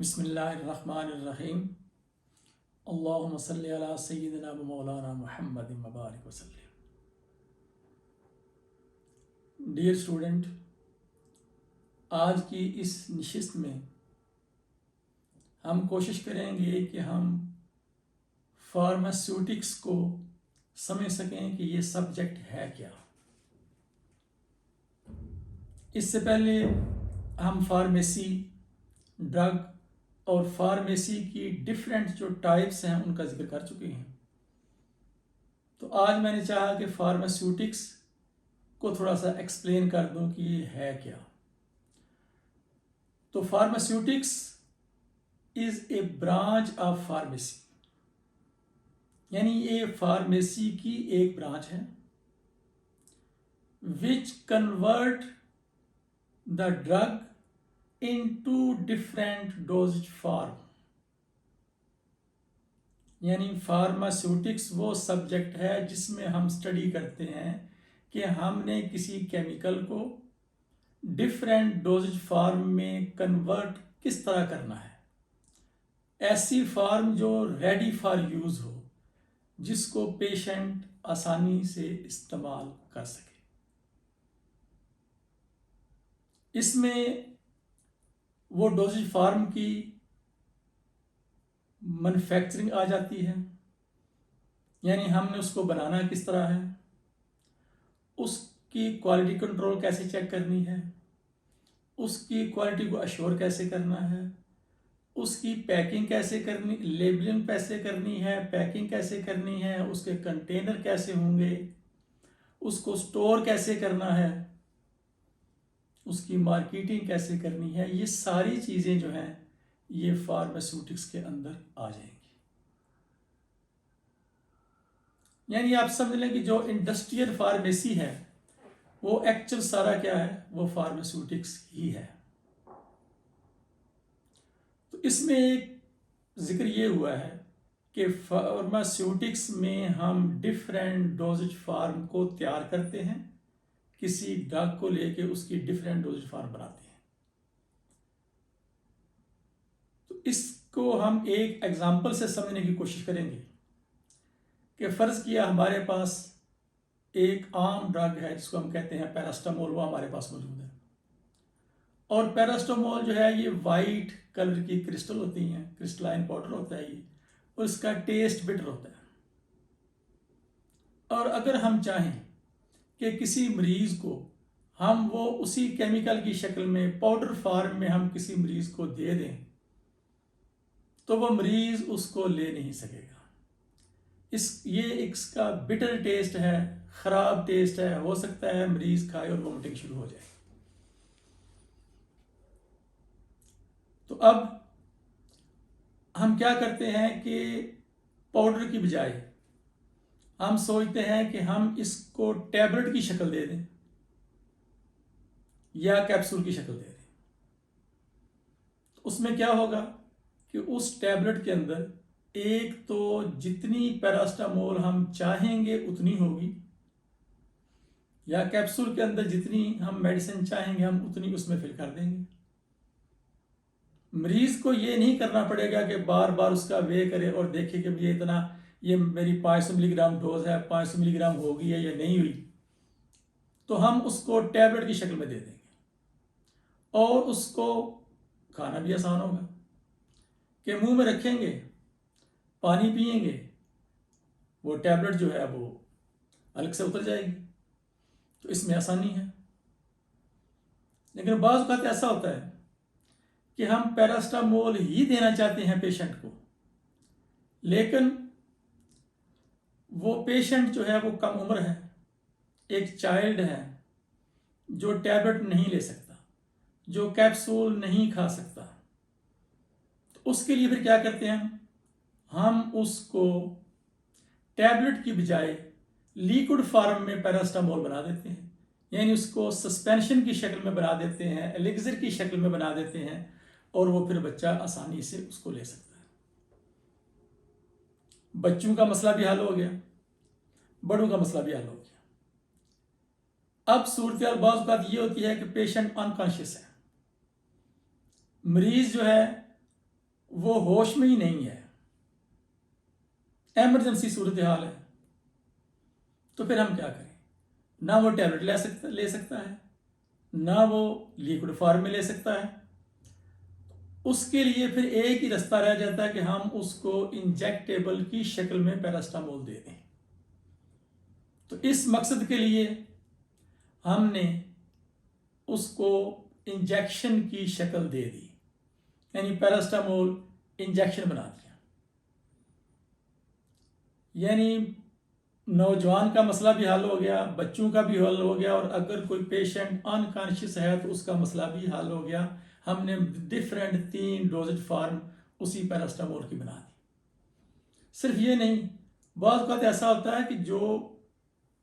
बिस्मिल्लाहिर्रहमानिर्रहीम। अल्लाहुम्मा सल्लि अला सय्यिदिना व मौलाना मुहम्मदिन व बारिक वसल्लिम। डियर स्टूडेंट, आज की इस नशिस्त में हम कोशिश करेंगे कि हम फार्मास्यूटिक्स को समझ सकें कि ये सब्जेक्ट है क्या। इससे पहले हम फार्मेसी, ड्रग और फार्मेसी की डिफरेंट जो टाइप्स हैं उनका जिक्र कर चुके हैं। तो आज मैंने चाहा कि फार्मास्यूटिक्स को थोड़ा सा एक्सप्लेन कर दूं कि ये है क्या। तो pharmaceutics is a branch of pharmacy, यानी ये फार्मेसी की एक ब्रांच है which convert the drug into different doses form. यानी फार्मास्यूटिक्स वो सब्जेक्ट है जिसमें हम स्टडी करते हैं कि हमने किसी केमिकल को डिफरेंट डोजेज फॉर्म में कन्वर्ट किस तरह करना है, ऐसी फॉर्म जो रेडी फॉर यूज़ हो, जिसको पेशेंट आसानी से इस्तेमाल कर सके। इसमें वो डोजेज फॉर्म की मैन्युफैक्चरिंग आ जाती है, यानी हमने उसको बनाना किस तरह है, उसकी क्वालिटी कंट्रोल कैसे चेक करनी है, उसकी क्वालिटी को अश्योर कैसे करना है, उसकी पैकिंग कैसे करनी, लेबलिंग कैसे करनी है, पैकिंग कैसे करनी है, उसके कंटेनर कैसे होंगे, उसको स्टोर कैसे करना है, उसकी मार्केटिंग कैसे करनी है। ये सारी चीज़ें जो हैं ये फार्मास्यूटिक्स के अंदर आ जाएंगी। यानी आप समझ लें कि जो इंडस्ट्रियल फार्मेसी है वो एक्चुअल सारा क्या है, वो फार्मास्यूटिक्स ही है। तो इसमें एक जिक्र ये हुआ है कि फार्मास्यूटिक्स में हम डिफरेंट डोजेज फार्म को तैयार करते हैं, किसी ड्रग को लेके उसकी डिफरेंट डोजेज फार्म बनाते हैं। तो इसको हम एक एग्जांपल से समझने की कोशिश करेंगे कि फ़र्ज़ किया हमारे पास एक आम ड्रग है जिसको हम कहते हैं पैरास्टामोल, वो हमारे पास मौजूद है। और पैरास्टामोल जो है ये वाइट कलर की क्रिस्टल होती हैं, क्रिस्टलाइन पाउडर होता है ये, और इसका टेस्ट बिटर होता है। और अगर हम चाहें कि किसी मरीज़ को हम वो उसी केमिकल की शक्ल में पाउडर फॉर्म में हम किसी मरीज़ को दे दें तो वो मरीज़ उसको ले नहीं सकेगा। ये इसका बिटर टेस्ट है, ख़राब टेस्ट है, हो सकता है मरीज़ खाए और वोमिटिंग शुरू हो जाए। तो अब हम क्या करते हैं कि पाउडर की बजाय हम सोचते हैं कि हम इसको टैबलेट की शक्ल दे दें या कैप्सूल की शक्ल दे दें। उसमें क्या होगा कि उस टैबलेट के अंदर एक तो जितनी पैरास्टामोल हम चाहेंगे उतनी होगी, या कैप्सूल के अंदर जितनी हम मेडिसिन चाहेंगे हम उतनी उसमें फिल कर देंगे। मरीज को ये नहीं करना पड़ेगा कि बार बार उसका वे करे और देखे कि ये इतना, ये मेरी 500 मिलीग्राम डोज है, 500 मिलीग्राम होगी या नहीं हुई। तो हम उसको टैबलेट की शक्ल में दे देंगे और उसको खाना भी आसान होगा कि मुंह में रखेंगे, पानी पिएंगे, वो टैबलेट जो है वो अलग से उतर जाएगी। तो इसमें आसानी है। लेकिन बाज़ वक़्त ऐसा होता है कि हम पैरास्टामोल ही देना चाहते हैं पेशेंट को, लेकिन वो पेशेंट जो है वो कम उम्र है, एक चाइल्ड है जो टैबलेट नहीं ले सकता, जो कैप्सूल नहीं खा सकता। तो उसके लिए फिर क्या करते हैं, हम उसको टैबलेट की बजाय लिक्विड फॉर्म में पैरास्टामोल बना देते हैं, यानी उसको सस्पेंशन की शक्ल में बना देते हैं, एलिक्सर की शक्ल में बना देते हैं, और वो फिर बच्चा आसानी से उसको ले सकता है। बच्चों का मसला भी हल हो गया, बड़ों का मसला भी हल हो गया। अब सूरत बाज़ बात ये होती है कि पेशेंट अनकॉन्शियस है, मरीज जो है वो होश में ही नहीं है, एमरजेंसी सूरत हाल है, तो फिर हम क्या करें? ना वो टैबलेट ले सकता है, ना वो लिक्विड फॉर्म में ले सकता है। उसके लिए फिर एक ही रास्ता रह जाता है कि हम उसको इंजेक्टेबल की शक्ल में पैरास्टामोल दे दें। तो इस मकसद के लिए हमने उसको इंजेक्शन की शक्ल दे दी, यानी पैरास्टामोल इंजेक्शन बना दिया। यानी नौजवान का मसला भी हल हो गया, बच्चों का भी हल हो गया, और अगर कोई पेशेंट अनकॉन्शियस है तो उसका मसला भी हल हो गया। हमने डिफरेंट 3 डोजेज फार्म उसी पैरास्टामोल की बना दी। सिर्फ ये नहीं, बहुत वक्त ऐसा होता है कि जो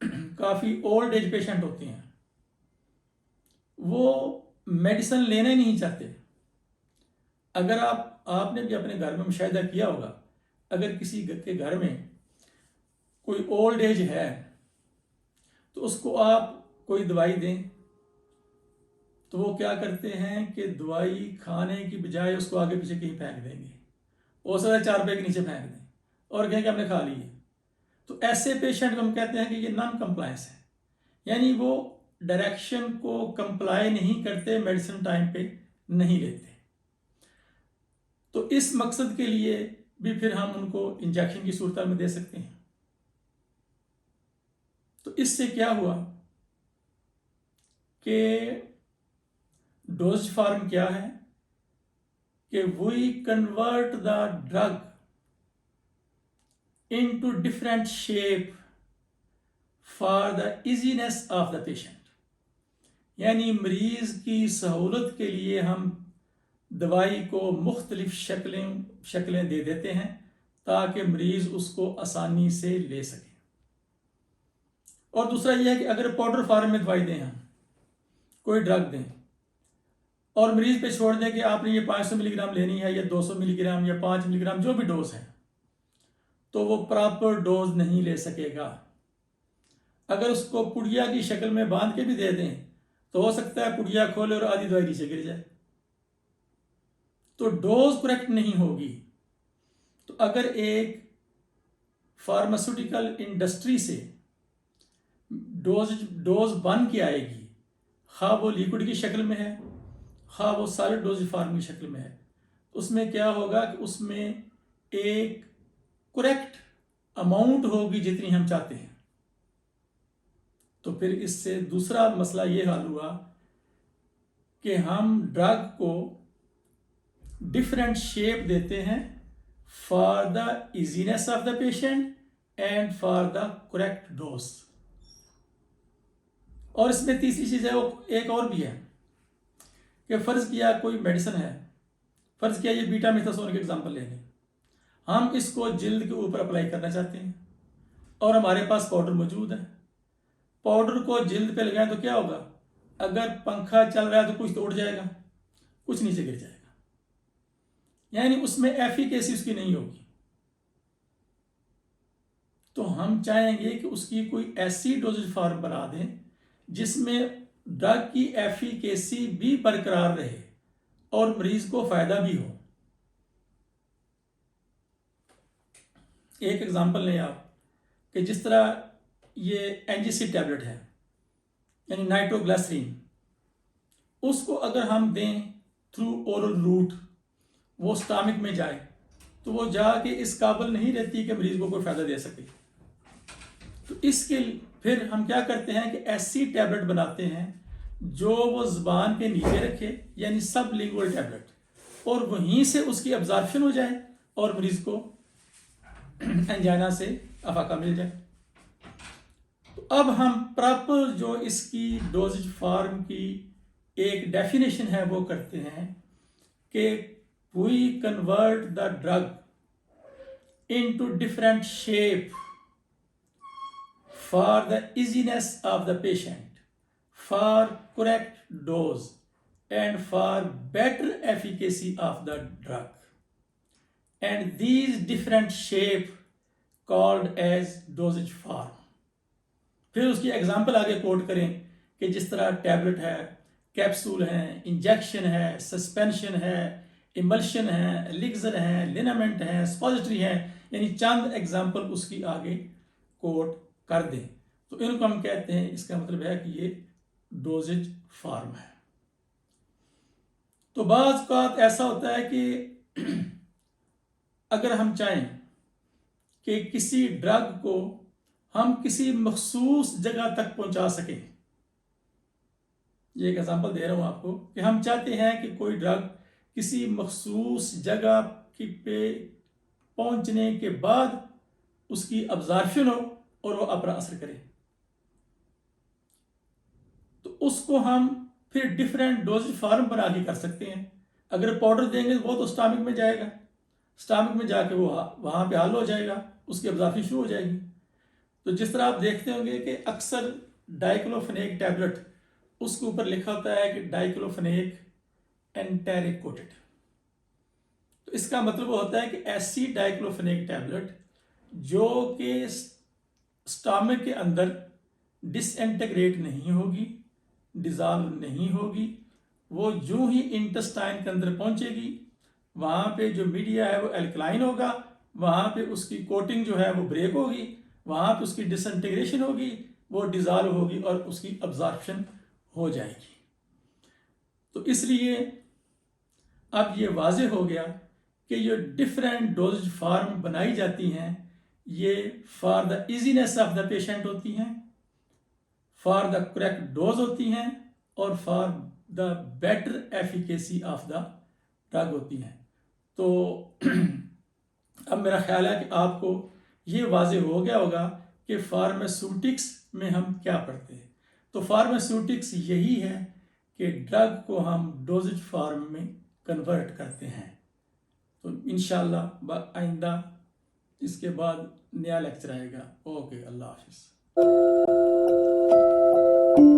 काफ़ी ओल्ड एज पेशेंट होते हैं वो मेडिसिन लेना ही नहीं चाहते। अगर आपने भी अपने घर में मुशाहिदा किया होगा, अगर किसी के घर में कोई ओल्ड एज है तो उसको आप कोई दवाई दें तो वो क्या करते हैं कि दवाई खाने की बजाय उसको आगे पीछे कहीं फेंक देंगे, हो सकता है 4 रुपये के नीचे फेंक दें और कहें कि हमने खा ली है। तो ऐसे पेशेंट को हम कहते हैं कि ये नॉन कंप्लायंस है, यानी वो डायरेक्शन को कंप्लाई नहीं करते, मेडिसिन टाइम पे नहीं लेते। तो इस मकसद के लिए भी फिर हम उनको इंजेक्शन की सूरत में दे सकते हैं। तो इससे क्या हुआ कि डोज फॉर्म क्या है कि we convert the drug into different shape for the easiness of the patient. यानी मरीज की सहूलत के लिए हम दवाई को मुख्तलिफ शक्लें दे देते हैं ताकि मरीज उसको आसानी से ले सके। और दूसरा यह है कि अगर पाउडर फॉर्म में दवाई दें, हम कोई ड्रग दें और मरीज पे छोड़ दें कि आपने ये 500 मिलीग्राम लेनी है या 200 मिलीग्राम या 5 मिलीग्राम जो भी डोज है, तो वो प्रॉपर डोज नहीं ले सकेगा। अगर उसको पुड़िया की शक्ल में बांध के भी दे दें तो हो सकता है पुड़िया खोले और आधी दवाई नीचे गिर जाए, तो डोज करेक्ट नहीं होगी। तो अगर एक फार्मास्यूटिकल इंडस्ट्री से डोज बन के आएगी, खा वो लिक्विड की शक्ल में है, खा वो सॉलिड डोज फॉर्म की शक्ल में है, उसमें क्या होगा कि उसमें एक करेक्ट अमाउंट होगी जितनी हम चाहते हैं। तो फिर इससे दूसरा मसला ये हल हुआ कि हम ड्रग को डिफरेंट शेप देते हैं for the easiness of the patient and for the correct dose. और इसमें तीसरी चीज़ है, वो एक और भी है कि फ़र्ज़ किया कोई मेडिसिन है, फ़र्ज़ किया ये बीटा मिथासोन की एग्जांपल ले लें, हम इसको जिल्द के ऊपर अप्लाई करना चाहते हैं और हमारे पास पाउडर मौजूद है। पाउडर को जिल्द पे लगाएं तो क्या होगा? अगर पंखा चल रहा है तो कुछ तो उड़ जाएगा, कुछ नीचे गिर जाएगा, यानी उसमें एफिकेसी उसकी नहीं होगी। तो हम चाहेंगे कि उसकी कोई ऐसी डोजेज फॉर्म बना दें जिसमें ड्रग की एफिकेसी भी बरकरार रहे और मरीज को फायदा भी हो। एक एग्जांपल लें आप कि जिस तरह ये एनजीसी टैबलेट है यानी नाइट्रोग्लिसरीन, उसको अगर हम दें थ्रू ओरल रूट, वो स्टमक में जाए तो वो जाके इस काबिल नहीं रहती कि मरीज को कोई फायदा दे सके। तो इसके फिर हम क्या करते हैं कि ऐसी टैबलेट बनाते हैं जो वो ज़ुबान के नीचे रखे, यानी सबलिंगुअल टैबलेट, और वहीं से उसकी अब्जॉर्प्शन हो जाए और मरीज को एंजाइना से अफाका मिल जाए। तो अब हम प्रॉपर जो इसकी डोजेज फॉर्म की एक डेफिनेशन है वो करते हैं कि we convert the drug into different shape for the easiness of the patient, for correct dose, and for better efficacy of the drug. And these different shape called as dosage form. फिर उसकी example आगे coat करें कि जिस तरह tablet है, capsule है, injection है, सस्पेंशन है, इमल्शन है, एलिक्सर है, लिनामेंट है, स्पॉजिटरी है, यानी चंद एग्जाम्पल उसकी आगे कोट कर दें तो इनको हम कहते हैं, इसका मतलब है कि ये डोजेज फॉर्म है। तो बाज़ औक़ात ऐसा होता है कि अगर हम चाहें कि किसी ड्रग को हम किसी मखसूस जगह तक पहुंचा सकें, ये एक एग्जांपल दे रहा हूं आपको कि हम चाहते हैं कि कोई ड्रग किसी मखसूस जगह की पे पहुंचने के बाद उसकी अब्जॉर्प्शन हो और वो अपना असर करे, तो उसको हम फिर डिफरेंट डोज फॉर्म बना के कर सकते हैं। अगर पाउडर देंगे तो वो तो स्टमक में जाएगा, स्टमक में जाके वो वहाँ पे हल हो जाएगा, उसकी अब्जॉर्प्शन शुरू हो जाएगी। तो जिस तरह आप देखते होंगे कि अक्सर डाइक्लोफेनेक टैबलेट उसके ऊपर लिखा होता है कि डाइक्लोफेनेक एंटेरिक कोटेड, तो इसका मतलब होता है कि ऐसी डाइक्लोफेनेक टैबलेट जो कि स्टमक के अंदर डिसइंटीग्रेट नहीं होगी, डिजॉल्व नहीं होगी, वो यूं ही इंटेस्टाइन के अंदर पहुंचेगी, वहाँ पे जो मीडिया है वो एल्कलाइन होगा, वहाँ पे उसकी कोटिंग जो है वो ब्रेक होगी, वहाँ पे उसकी डिसइंटीग्रेशन होगी, वो डिजॉल्व होगी और उसकी अब्जॉर्प्शन हो जाएगी। तो इसलिए अब ये वाज़ेह हो गया कि ये डिफरेंट डोज फार्म बनाई जाती हैं, ये for the easiness of the patient होती हैं, फॉर द करेक्ट डोज होती हैं और for the better efficacy of the drug होती हैं। तो अब मेरा ख्याल है कि आपको ये वाज़ेह हो गया होगा कि फार्मास्यूटिक्स में हम क्या पढ़ते हैं। तो फार्मास्यूटिक्स यही है कि ड्रग को हम डोजेज फार्म में कन्वर्ट करते हैं। तो इंशाल्लाह आइंदा इसके बाद नया लेक्चर आएगा। ओके, अल्लाह हाफिज़।